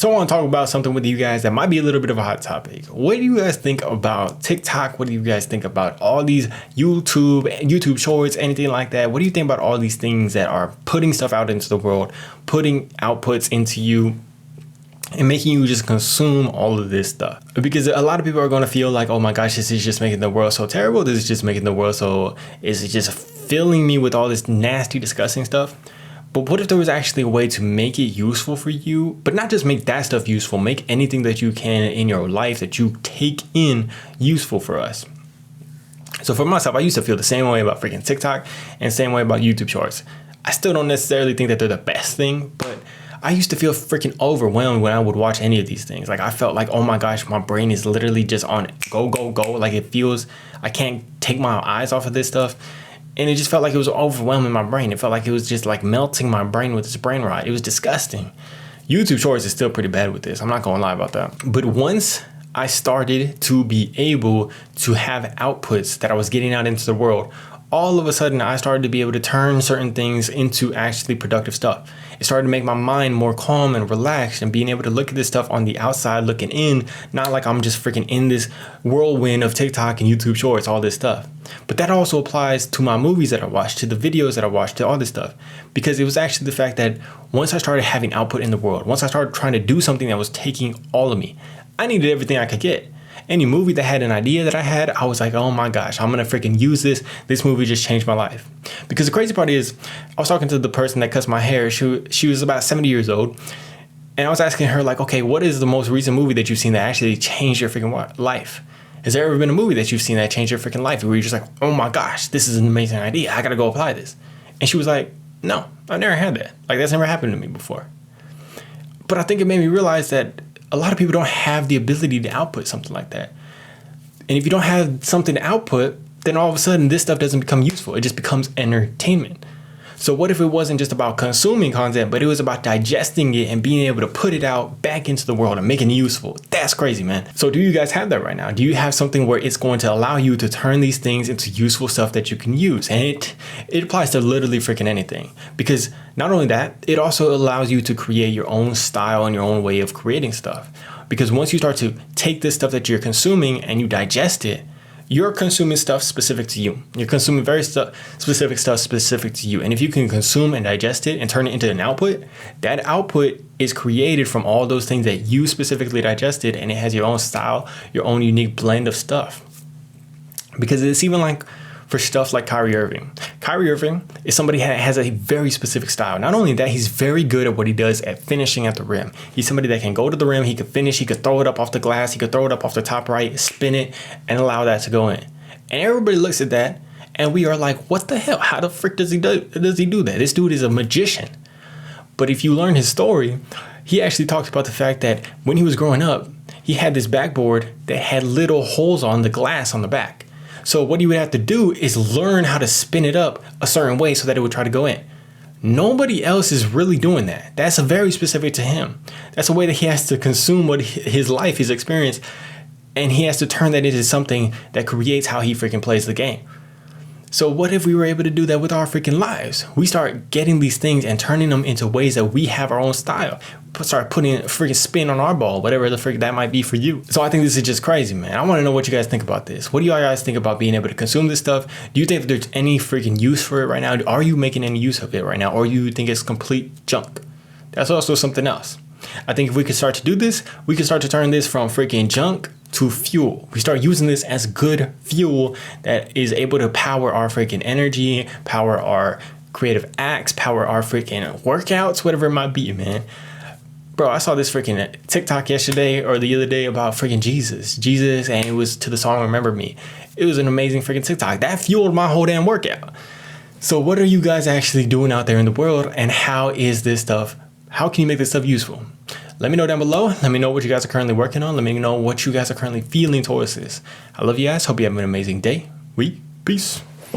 So I want to talk about something with you guys that might be a little bit of a hot topic. What do you guys think about TikTok? What do you guys think about all these YouTube shorts, anything like that? What do you think about all these things that are putting stuff out into the world, putting outputs into you, and making you just consume all of this stuff? Because a lot of people are going to feel like, oh my gosh, this is just making the world so terrible. This is just making the world so, is it just filling me with all this nasty, disgusting stuff? But what if there was actually a way to make it useful for you, but not just make that stuff useful, make anything that you can in your life that you take in useful for us? So for myself, I used to feel the same way about freaking TikTok and the same way about YouTube shorts. I still don't necessarily think that they're the best thing, but I used to feel freaking overwhelmed when I would watch any of these things. Like I felt like, oh my gosh, my brain is literally just on go, go, go. Like it feels, I can't take my eyes off of this stuff. And it just felt like it was overwhelming my brain. It felt like it was just like melting my brain with this brain rot. It was disgusting. YouTube Shorts is still pretty bad with this. I'm not gonna lie about that. But once I started to be able to have outputs that I was getting out into the world, all of a sudden I started to be able to turn certain things into actually productive stuff. It started to make my mind more calm and relaxed, and being able to look at this stuff on the outside looking in, not like I'm just freaking in this whirlwind of TikTok and YouTube shorts, all this stuff. But that also applies to my movies that I watched, to the videos that I watched, to all this stuff. Because it was actually the fact that once I started having output in the world, once I started trying to do something that was taking all of me, I needed everything I could get. Any movie that had an idea that I had, I was like, oh my gosh, I'm gonna freaking use this. This movie just changed my life. Because the crazy part is, I was talking to the person that cuts my hair. She was about 70 years old. And I was asking her like, okay, what is the most recent movie that you've seen that actually changed your freaking life? Has there ever been a movie that you've seen that changed your freaking life where you're just like, oh my gosh, this is an amazing idea. I gotta go apply this. And she was like, no, I've never had that. Like that's never happened to me before. But I think it made me realize that a lot of people don't have the ability to output something like that. And if you don't have something to output, then all of a sudden this stuff doesn't become useful. It just becomes entertainment. So what if it wasn't just about consuming content, but it was about digesting it and being able to put it out back into the world and making it useful? That's crazy, man. So do you guys have that right now? Do you have something where it's going to allow you to turn these things into useful stuff that you can use? And it applies to literally freaking anything. Because not only that, it also allows you to create your own style and your own way of creating stuff. Because once you start to take this stuff that you're consuming and you digest it, you're consuming stuff specific to you. You're consuming very specific stuff specific to you. And if you can consume and digest it and turn it into an output, that output is created from all those things that you specifically digested, and it has your own style, your own unique blend of stuff. Because it's even like for stuff like Kyrie Irving. Kyrie Irving is somebody that has a very specific style. Not only that, he's very good at what he does at finishing at the rim. He's somebody that can go to the rim, he could finish, he could throw it up off the glass, he could throw it up off the top right, spin it, and allow that to go in. And everybody looks at that, and we are like, what the hell? How the frick does he do that? This dude is a magician. But if you learn his story, he actually talks about the fact that when he was growing up, he had this backboard that had little holes on the glass on the back. So what he would have to do is learn how to spin it up a certain way so that it would try to go in. Nobody else is really doing that. That's very specific to him. That's a way that he has to consume what his life, his experience, and he has to turn that into something that creates how he freaking plays the game. So what if we were able to do that with our freaking lives? We start getting these things and turning them into ways that we have our own style. Start putting a freaking spin on our ball, whatever the freak that might be for you. So I think this is just crazy, man. I want to know what you guys think about this. What do you guys think about being able to consume this stuff? Do you think that there's any freaking use for it right now? Are you making any use of it right now? Or you think it's complete junk? That's also something else. I think if we could start to do this, we could start to turn this from freaking junk to fuel. We start using this as good fuel that is able to power our freaking energy, power our creative acts, power our freaking workouts, whatever it might be, man. Bro, I saw this freaking TikTok yesterday or the other day about freaking Jesus, and it was to the song Remember Me. It was an amazing freaking TikTok. That fueled my whole damn workout. So what are you guys actually doing out there in the world, and how can you make this stuff useful? Let me know down below. Let me know what you guys are currently working on. Let me know what you guys are currently feeling towards this. I love you guys. Hope you have an amazing day, week. Peace.